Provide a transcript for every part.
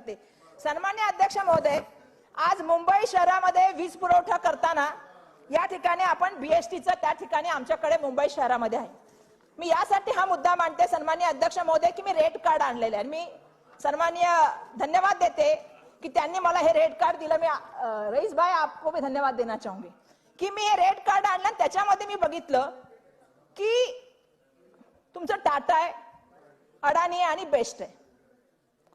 करते। सन्मान्य अध्यक्ष महोदय, आज मुंबई शहरामध्ये वीज पुरवठा करताना या ठिकाणी आपण बीएसटीचं त्या ठिकाणी आमच्याकडे मुंबई शहरामध्ये आहे। मी यासाठी हा मुद्दा मांडते सन्मान्य अध्यक्ष महोदय की मी रेड कार्ड आणलेले आहे। मी सन्मान्य धन्यवाद देते कि त्यांनी मला हे रेड कार्ड दिलं। मी रईस भाई आपको भी धन्यवाद देना चाहूंगी की मी हे रेड कार्ड आणलं। त्याच्यामध्ये मी बघितलं की तुमचं टाटा आहे, अडाणी आणि बेस्ट आहे।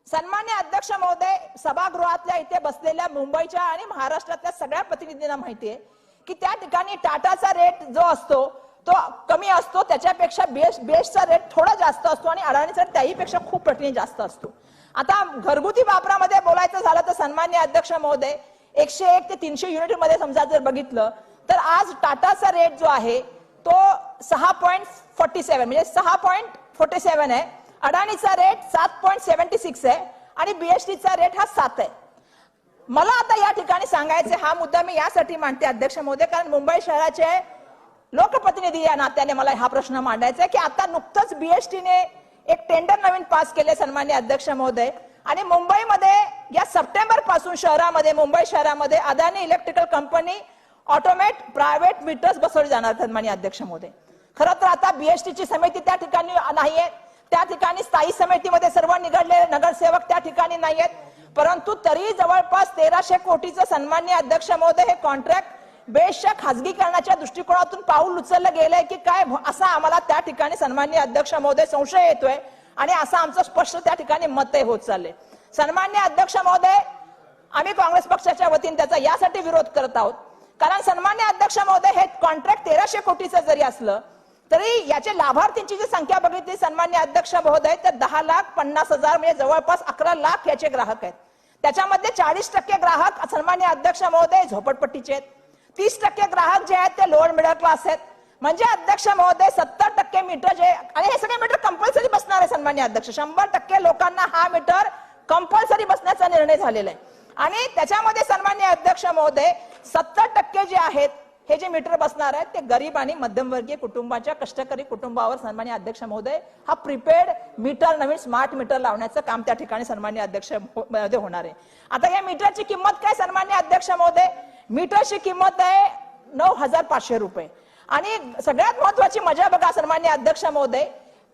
सन्मान्य अध्यक्ष महोदय, सभागृहातल्या इथे बसलेल्या मुंबईच्या आणि महाराष्ट्रातल्या सगळ्या प्रतिनिधींना माहिती आहे की त्या ठिकाणी टाटाचा रेट जो असतो तो कमी असतो, त्याच्यापेक्षा बेस्टचा रेट थोडा जास्त असतो आणि अडाणीचा त्याहीपेक्षा खूप पटीने जास्त असतो। आता घरगुती वापरामध्ये बोलायचं झालं तर सन्मान्य अध्यक्ष महोदय, 101 ते 300 युनिट मध्ये समजा जर बघितलं तर आज टाटाचा रेट जो आहे तो 6.47 म्हणजे 6.47 आहे, अडाणीचा रेट 7.76 आहे आणि बीएसटीचा रेट हा 7 आहे। मला आता या ठिकाणी सांगायचे हा मुद्दा मी यासाठी मांडते अध्यक्ष महोदय, कारण मुंबई शहराचे लोकप्रतिनिधी या नात्याने मला हा प्रश्न मांडायचा आहे की आता नुकतंच बीएसटीने एक टेंडर नवीन पास केले सन्मान्य अध्यक्ष महोदय, आणि मुंबईमध्ये या सप्टेंबर पासून शहरामध्ये मुंबई शहरामध्ये Adani electrical company automate private meters बसवले जाणार सन्मान्य अध्यक्ष महोदय। खरं तर आता बीएसटीची समिती त्या ठिकाणी नाहीये, त्या ठिकाणी स्थायी समितीमध्ये सर्व निघडलेले नगरसेवक त्या ठिकाणी नाहीयेत, परंतु तरी जवळपास 1300 कोटीचं सन्मान्य अध्यक्ष महोदय हे कॉन्ट्रॅक्ट बेस्टच्या खासगीकरणाच्या दृष्टिकोनातून पाऊल उचललं गेलंय की काय, असा आम्हाला त्या ठिकाणी सन्मान्य अध्यक्ष महोदय संशय येतोय आणि असं आमचं स्पष्ट त्या ठिकाणी मत होत चाललंय। सन्मान्य अध्यक्ष महोदय, आम्ही काँग्रेस पक्षाच्या वतीने त्याचा यासाठी विरोध करत आहोत कारण सन्मान्य अध्यक्ष महोदय हे कॉन्ट्रॅक्ट 1300 कोटीचं जरी असलं तरी याचे लाभार्थींची जी संख्या बघितली सन्मान्य अध्यक्ष महोदय तर 10,50,000 म्हणजे जवळपास 11 लाख याचे ग्राहक आहेत। त्याच्यामध्ये 40% ग्राहक सन्मान्य अध्यक्ष महोदय झोपडपट्टीचे आहेत, 30% ग्राहक जे आहेत ते लोअर मिडल क्लास आहेत। म्हणजे अध्यक्ष महोदय 70% मीटर जे आणि हे सगळे मीटर कंपल्सरी बसणार आहे सन्मान्य अध्यक्ष, 100% लोकांना हा मीटर कंपल्सरी बसण्याचा निर्णय झालेला आहे। आणि त्याच्यामध्ये सन्मान्य अध्यक्ष महोदय 70% जे आहेत हे जे मीटर बसणार आहेत ते गरीब आणि मध्यमवर्गीय कुटुंबाच्या कष्टकरी कुटुंबावर सन्मान्य अध्यक्ष महोदय हा प्रीपेड मीटर नवीन स्मार्ट मीटर लावण्याचं काम त्या ठिकाणी सन्मान्य अध्यक्ष महोदय होणार आहे। आता या मीटरची किंमत काय सन्मान्य अध्यक्ष महोदय, मीटरची किंमत आहे 9,500 रुपये। आणि सगळ्यात महत्वाची मजा बघा सन्मान्य अध्यक्ष महोदय,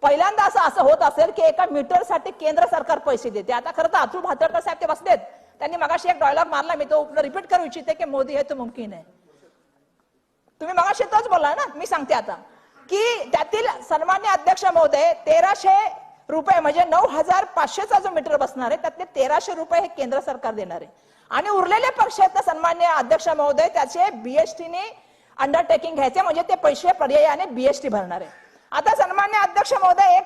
पहिल्यांदा असं होत असेल की एका मीटरसाठी केंद्र सरकार पैसे देते। आता खरं तर अतुल भातखळकर साहेब ते बसलेत, त्यांनी मगाशी एक डायलॉग मारला, मी तो रिपीट करू इच्छिते की मोदी है तो मुमकिन है। तुम्ही मगाशी तोच बोलला ना, मी सांगते आता की त्यातील सन्मान्य अध्यक्ष महोदय 1300 रुपये म्हणजे 9,500चा जो मीटर बसणार आहे त्यातले 1300 रुपये हे केंद्र सरकार देणार आहे आणि उरलेले पक्ष आहेत सन्मान्य अध्यक्ष महोदय त्याचे बीएसटीने अंडरटेकिंग घ्यायचे, म्हणजे ते पैसे पर्यायाने बीएसटी भरणार आहे। आता सन्मान्य अध्यक्ष महोदय एक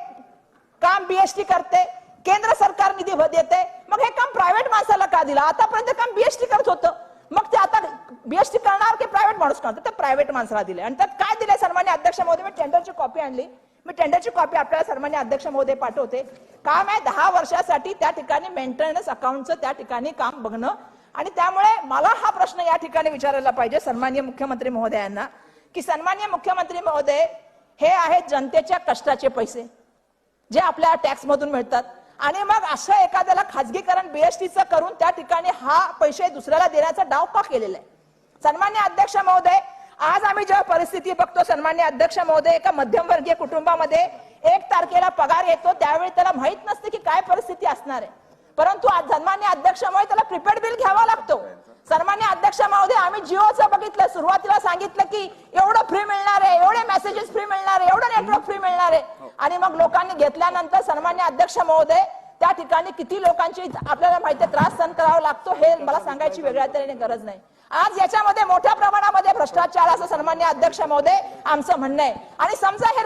काम बीएसटी करते, केंद्र सरकार निधी देते, मग हे काम प्रायव्हेट माणसाला का दिला? आतापर्यंत काम बीएसटी करत होतं, मग ते आता बीएसटी करणार की प्रायव्हेट माणूस करणार? तर प्रायव्हेट माणसाला दिले। आणि त्यात काय दिले सन्मान्य अध्यक्ष महोदय, मी टेंडरची कॉपी आणली, मी टेंडरची कॉपी आपल्याला सन्मान्य अध्यक्ष महोदय पाठवते। काम आहे 10 वर्षासाठी त्या ठिकाणी मेंटेनन्स अकाउंटचं त्या ठिकाणी काम बघणं, आणि त्यामुळे मला हा प्रश्न या ठिकाणी विचारायला पाहिजे सन्मान्य मुख्यमंत्री महोदयांना की सन्मान्य मुख्यमंत्री महोदय, हे आहेत जनतेच्या कष्टाचे पैसे जे आपल्या टॅक्स मधून मिळतात आणि मग असं एखाद्याला खासगीकरण बीएसटीचं करून त्या ठिकाणी हा पैसे दुसऱ्याला देण्याचा डाव का केलेला आहे? सन्मान्य अध्यक्ष महोदय, आज आम्ही जेव्हा परिस्थिती बघतो सन्मान्य अध्यक्ष महोदय, एका मध्यमवर्गीय कुटुंबामध्ये 1 तारखेला पगार येतो त्यावेळी त्याला माहित नसते की काय परिस्थिती असणार आहे, परंतु आज सन्मान्य अध्यक्ष महोदय त्याला प्रीपेड बिल घ्यावा लागतो। सन्मान्य अध्यक्ष महोदय, आम्ही जिओचं बघितलं, सुरुवातीला सांगितलं की एवढं फ्री मिळणार आहे, एवढे मेसेजेस फ्री मिळणार आहे, एवढं नेटवर्क फ्री मिळणार आहे, आणि मग लोकांनी घेतल्यानंतर सन्मान्य अध्यक्ष महोदय त्या ठिकाणी किती लोकांची आपल्याला माहिती त्रास सहन करावा लागतो हे मला सांगायची वेगळ्या तऱ्हेने गरज नाही। आज याच्यामध्ये मोठ्या प्रमाणामध्ये भ्रष्टाचार असं सन्मान्य अध्यक्ष महोदय आमचं म्हणणं आहे। आणि समजा हे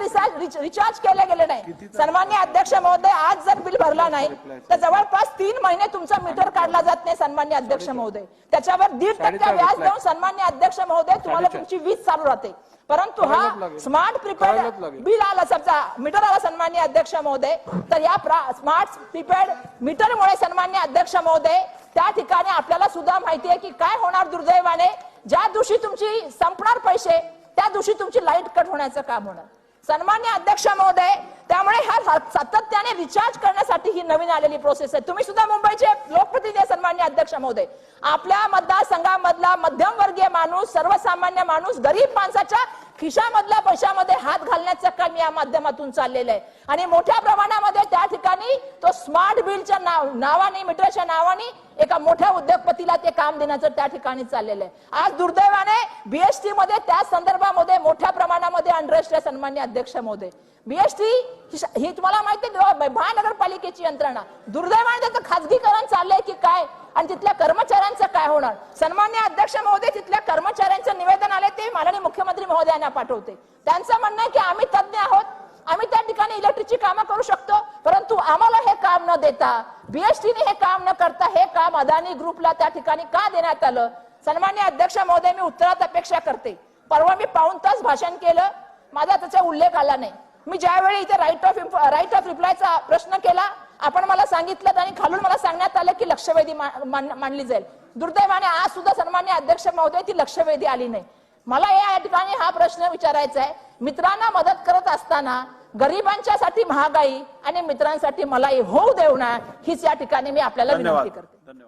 रिचार्ज केले गेले नाही सन्मान्य अध्यक्ष महोदय, आज जर बिल भरला नाही तर जवळपास 3 महिने तुमचा मीटर काढला जात नाही सन्मान्य अध्यक्ष महोदय, त्याच्यावर 1.5% व्याज देऊन सन्मान्य अध्यक्ष महोदय तुम्हाला तुमची वीज चालू राहते। परंतु हा स्मार्ट प्रीपेड बिल आला, समजा मीटर आला सन्मान्य अध्यक्ष महोदय, तर या स्मार्ट प्रीपेड मीटरमुळे सन्मान्य अध्यक्ष महोदय त्या ठिकाणी आपल्याला सुद्धा माहिती आहे की काय होणार दुर्दैवाने, ज्या दिवशी तुमची संपणार पैसे त्या दिवशी तुमची लाईट कट होण्याचं काम होणार। सन्मान्य अध्यक्ष महोदय, त्यामुळे हा सातत्याने रिचार्ज करण्यासाठी ही नवीन आलेली प्रोसेस आहे. तुम्ही सुद्धा मुंबईचे लोकप्रतिनिधी आहे सन्मान्य अध्यक्ष महोदय. आपल्या मतदारसंघामधला मध्यमवर्गीय माणूस, सर्वसामान्य माणूस, गरीब माणसाच्या खिशामधल्या पैशामध्ये हात घालण्याचं काम या माध्यमातून चाललेलं आहे. आणि मोठ्या प्रमाणामध्ये त्या ठिकाणी तो स्मार्ट बिलच्या नावाने, मीटरच्या नावाने एका मोठ्या उद्योगपतीला ते काम देण्याचं त्या ठिकाणी चाललेलं आहे. आज दुर्दैवाने बीएसटी मध्ये त्या संदर्भामध्ये मोठ्या प्रमाणामध्ये अंडरस्ट आहे सन्मान्य अध्यक्ष महोदय. बीएसटी ही तुम्हाला माहिती आहे महानगरपालिकेची यंत्रणा, दुर्दैवाने त्याचं खासगीकरण चाललंय की काय, आणि तिथल्या कर्मचाऱ्यांचं काय होणार. सन्मान्य अध्यक्ष महोदय, तिथल्या कर्मचाऱ्यांचं निवेदन आले ते माननीय मुख्यमंत्री महोदयांना पाठवते. त्यांचं म्हणणं आहे की आम्ही तज्ञ आहोत, आम्ही त्या ठिकाणी इलेक्ट्रिकची कामं करू शकतो, परंतु आम्हाला हे काम न देता, बीएसटीने हे काम न करता हे काम अदानी ग्रुपला त्या ठिकाणी का देण्यात आलं. सन्मान्य अध्यक्ष महोदय, मी उत्तरात अपेक्षा करते. परवा मी 1.5 तास भाषण केलं, माझा त्याचा उल्लेख आला नाही. मी ज्यावेळी इथे राईट ऑफ रिप्लायचा प्रश्न केला, आपण मला सांगितलं आणि खालून मला सांगण्यात आलं की लक्षवेधी मांडली जाईल. दुर्दैवाने आज सुद्धा सन्मान्य अध्यक्ष महोदय ती लक्षवेधी आली नाही. मला या ठिकाणी हा प्रश्न विचारायचा आहे, मित्रांना मदत करत असताना गरिबांच्यासाठी महागाई आणि मित्रांसाठी मलाई होऊ देऊ नये, हीच या ठिकाणी मी आपल्याला विनंती करते.